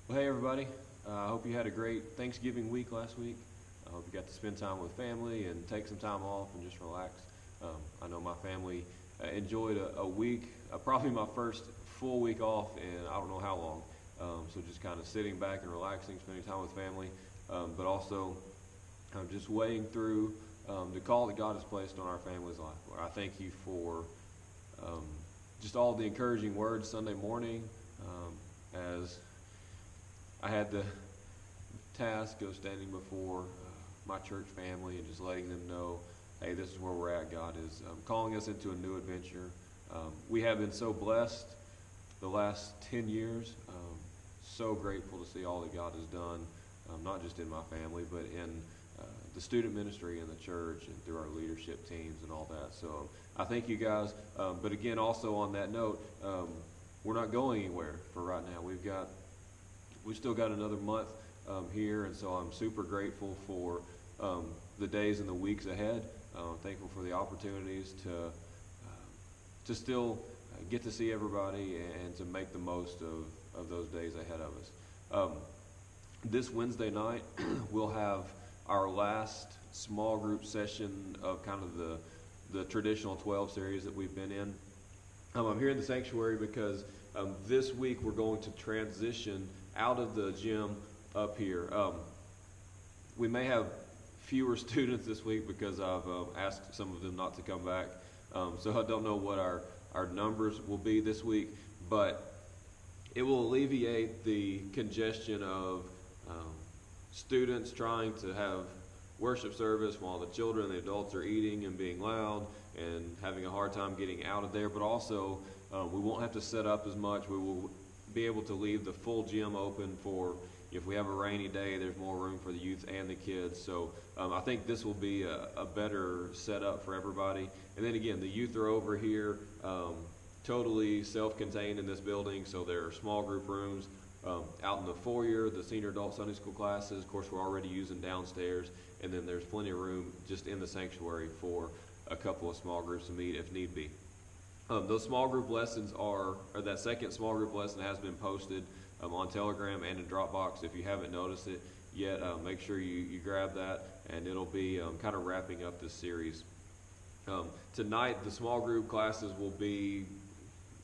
Well, hey everybody. I hope you had a great Thanksgiving week last week. I hope you got to spend time with family and take some time off and just relax. I know my family enjoyed a week, probably my first full week off in I don't know how long. So just kind of sitting back and relaxing, spending time with family, but also just weighing through the call that God has placed on our family's life. Lord, I thank you for um, just all the encouraging words Sunday morning as I had the task of standing before my church family and just letting them know, hey, this is where we're at. God is calling us into a new adventure. We have been so blessed the last 10 years. So grateful to see all that God has done, not just in my family, but in the student ministry in the church and through our leadership teams and all that. So I thank you guys. But again, also on that note, we're not going anywhere for right now. We've still got another month here, and so I'm super grateful for the days and the weeks ahead. Thankful for the opportunities to still get to see everybody and to make the most of those days ahead of us. This Wednesday night, we'll have our last small group session of kind of the traditional 12 series that we've been in. I'm here in the sanctuary because this week we're going to transition out of the gym up here. We may have fewer students this week because I've asked some of them not to come back. So I don't know what our numbers will be this week, but it will alleviate the congestion of students trying to have worship service while the children and the adults are eating and being loud and having a hard time getting out of there. But also, we won't have to set up as much. We will be able to leave the full gym open for if we have a rainy day, there's more room for the youth and the kids. So I think this will be a better setup for everybody. And then again, the youth are over here, totally self-contained in this building. So there are small group rooms out in the foyer, the senior adult Sunday school classes. Of course, we're already using downstairs. And then there's plenty of room just in the sanctuary for a couple of small groups to meet if need be. Those small group lessons or that second small group lesson has been posted on Telegram and in Dropbox. If you haven't noticed it yet, make sure you grab that, and it'll be kind of wrapping up this series. Tonight, the small group classes will be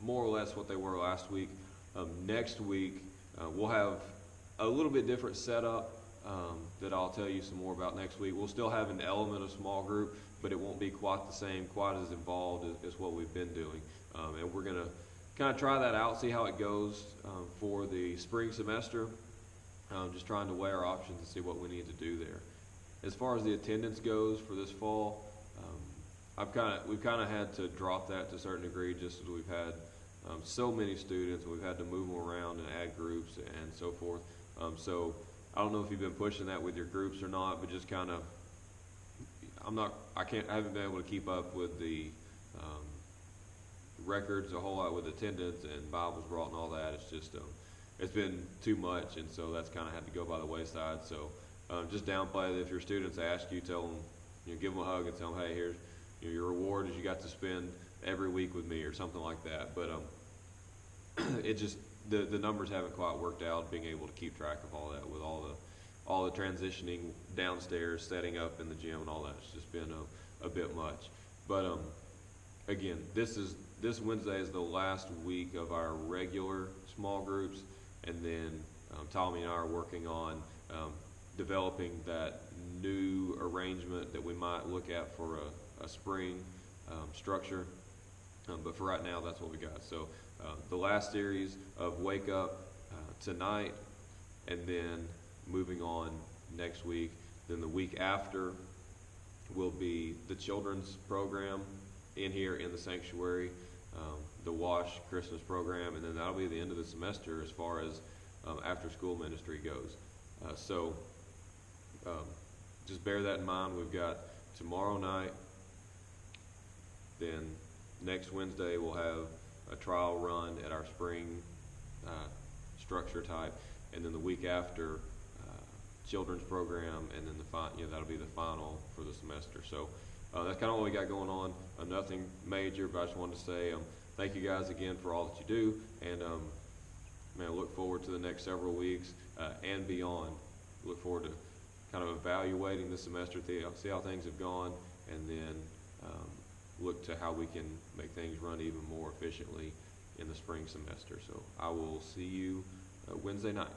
more or less what they were last week. Next week, we'll have a little bit different setup that I'll tell you some more about next week. We'll still have an element of small group, but it won't be quite the same, quite as involved as what we've been doing. And we're going to kind of try that out, see how it goes for the spring semester. Just trying to weigh our options and see what we need to do there. As far as the attendance goes for this fall, we've kind of had to drop that to a certain degree just as we've had so many students and we've had to move them around and add groups and so forth. So I don't know if you've been pushing that with your groups or not, but just kind of, I haven't been able to keep up with the records a whole lot with attendance and Bibles brought and all that. It's just, it's been too much, and so that's kind of had to go by the wayside. So just downplay it. If your students ask you, tell them, give them a hug and tell them, hey, here's your reward is you got to spend every week with me or something like that. But it just, the numbers haven't quite worked out, being able to keep track of all that with all the transitioning downstairs, setting up in the gym and all that. It's just been a bit much. But again, this Wednesday is the last week of our regular small groups, and then Tommy and I are working on developing that new arrangement that we might look at for a spring structure. But for right now, that's what we got. So the last series of Wake Up tonight, and then moving on next week. Then the week after will be the children's program in here in the sanctuary, the Wash Christmas program, and then that'll be the end of the semester as far as after school ministry goes. So just bear that in mind. We've got tomorrow night, then next Wednesday we'll have a trial run at our spring structure type, and then the week after children's program, and then that'll be the final for the semester. So that's kind of what we got going on. Nothing major, but I just wanted to say thank you guys again for all that you do, and man, look forward to the next several weeks and beyond. Look forward to kind of evaluating the semester, see how things have gone, and then look to how we can make things run even more efficiently in the spring semester. So I will see you Wednesday night.